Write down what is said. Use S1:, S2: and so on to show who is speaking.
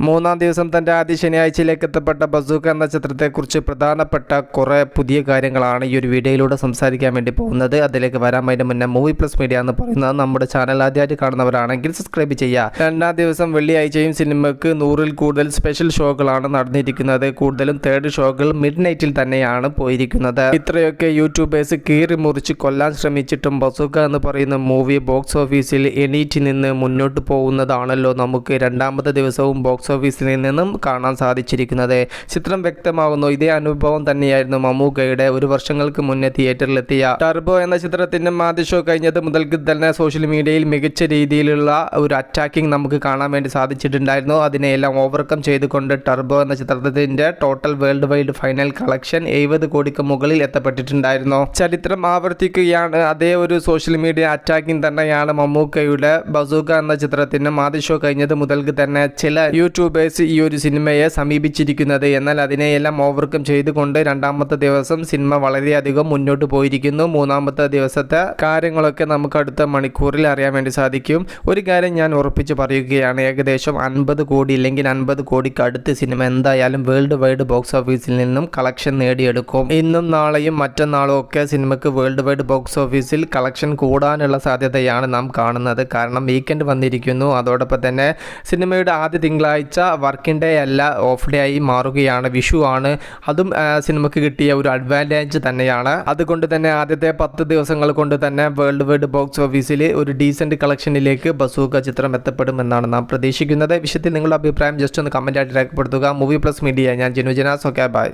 S1: മൂന്നാം ദിവസം തൻ്റെ ആദ്യ ശനിയാഴ്ചയിലേക്ക് എത്തപ്പെട്ട ബസൂക്ക എന്ന ചിത്രത്തെക്കുറിച്ച് പ്രധാനപ്പെട്ട കുറേ പുതിയ കാര്യങ്ങളാണ് ഈ ഒരു വീഡിയോയിലൂടെ സംസാരിക്കാൻ വേണ്ടി പോകുന്നത്. അതിലേക്ക് വരാൻ അതിൻ്റെ മുന്നേ മൂവി പ്ലസ് മീഡിയ എന്ന് പറയുന്നത് നമ്മുടെ ചാനൽ ആദ്യമായിട്ട് കാണുന്നവരാണെങ്കിൽ സബ്സ്ക്രൈബ് ചെയ്യുക. രണ്ടാം ദിവസം വെള്ളിയാഴ്ചയും സിനിമയ്ക്ക് 100-ൽ കൂടുതൽ സ്പെഷ്യൽ ഷോകളാണ് നടന്നിരിക്കുന്നത്. കൂടുതലും തേർഡ് ഷോകൾ മിഡ് നൈറ്റിൽ തന്നെയാണ് പോയിരിക്കുന്നത്. ഇത്രയൊക്കെ യൂട്യൂബേഴ്സ് കീറി മുറിച്ച് കൊല്ലാൻ ശ്രമിച്ചിട്ടും ബസൂക്ക എന്ന് പറയുന്ന മൂവി ബോക്സ് ഓഫീസിൽ എണീറ്റ് നിന്ന് മുന്നോട്ട് പോകുന്നതാണല്ലോ നമുക്ക് രണ്ടാമത്തെ ദിവസവും ബോക്സ് ഓഫീസിൽ നിന്നും കാണാൻ സാധിച്ചിരിക്കുന്നത്. ചിത്രം വ്യക്തമാകുന്നു. ഇതേ അനുഭവം തന്നെയായിരുന്നു മമ്മൂക്കയുടെ ഒരു വർഷങ്ങൾക്ക് മുന്നേ തിയേറ്ററിലെത്തിയ ടർബോ എന്ന ചിത്രത്തിന്റെ ആദ്യ ഷോ കഴിഞ്ഞത് മുതൽക്ക് തന്നെ സോഷ്യൽ മീഡിയയിൽ മികച്ച രീതിയിലുള്ള ഒരു അറ്റാക്കിംഗ് നമുക്ക് കാണാൻ വേണ്ടി സാധിച്ചിട്ടുണ്ടായിരുന്നു. അതിനെയെല്ലാം ഓവർകം ചെയ്തുകൊണ്ട് ടർബോ എന്ന ചിത്രത്തിന്റെ total world wide final collection 70 കോടിക്ക് മുകളിൽ എത്തപ്പെട്ടിട്ടുണ്ടായിരുന്നു. ചരിത്രം ആവർത്തിക്കുകയാണ്. അതേ ഒരു സോഷ്യൽ മീഡിയ അറ്റാക്കിംഗ് തന്നെയാണ് മമ്മൂക്കയുടെ ബസൂക്ക എന്ന ചിത്രത്തിന്റെ ആദ്യ ഷോ കഴിഞ്ഞത് മുതൽക്ക് തന്നെ ചില യൂട്യൂബേഴ്സ് ഈ ഒരു സിനിമയെ സമീപിച്ചിരിക്കുന്നത്. എന്നാൽ അതിനെയെല്ലാം ഓവർകം ചെയ്തുകൊണ്ട് രണ്ടാമത്തെ ദിവസം സിനിമ വളരെയധികം മുന്നോട്ട് പോയിരിക്കുന്നു. മൂന്നാമത്തെ ദിവസത്തെ കാര്യങ്ങളൊക്കെ നമുക്ക് അടുത്ത മണിക്കൂറിൽ അറിയാൻ വേണ്ടി സാധിക്കും. ഒരു കാര്യം ഞാൻ ഉറപ്പിച്ച് പറയുകയാണ്, ഏകദേശം 50 കോടി ഇല്ലെങ്കിൽ 50 കോടിക്ക് അടുത്ത് സിനിമ എന്തായാലും വേൾഡ് വൈഡ് ബോക്സ് ഓഫീസിൽ നിന്നും കളക്ഷൻ നേടിയെടുക്കും. ഇന്നും നാളെയും മറ്റന്നാളും ഒക്കെ സിനിമയ്ക്ക് വേൾഡ് വൈഡ് ബോക്സ് ഓഫീസിൽ കളക്ഷൻ കൂടാനുള്ള സാധ്യതയാണ് നാം കാണുന്നത്. കാരണം വീക്കെൻഡ് വന്നിരിക്കുന്നു. അതോടൊപ്പം തന്നെ സിനിമയുടെ ആദ്യ തിങ്കളാഴ്ച വർക്കിംഗ് ഡേ അല്ല, ഓഫ് ഡേ ആയി മാറുകയാണ്. വിഷു ആണ്. അതും സിനിമയ്ക്ക് കിട്ടിയ ഒരു അഡ്വാൻറ്റേജ് തന്നെയാണ്. അതുകൊണ്ട് തന്നെ ആദ്യത്തെ 10 ദിവസങ്ങൾ കൊണ്ട് തന്നെ വേൾഡ് വൈഡ് ബോക്സ് ഓഫീസിൽ ഒരു ഡീസൻറ്റ് കളക്ഷനിലേക്ക് ബസൂക്ക ചിത്രം എത്തപ്പെടുമെന്നാണ് നാം പ്രതീക്ഷിക്കുന്നത്. വിഷയത്തിൽ നിങ്ങളുടെ അഭിപ്രായം ജസ്റ്റ് ഒന്ന് കമൻറ്റായിട്ട് രേഖപ്പെടുത്തുക. മൂവി പ്ലസ് മീഡിയ, ഞാൻ ജിനുജനാസ്. Okay, by.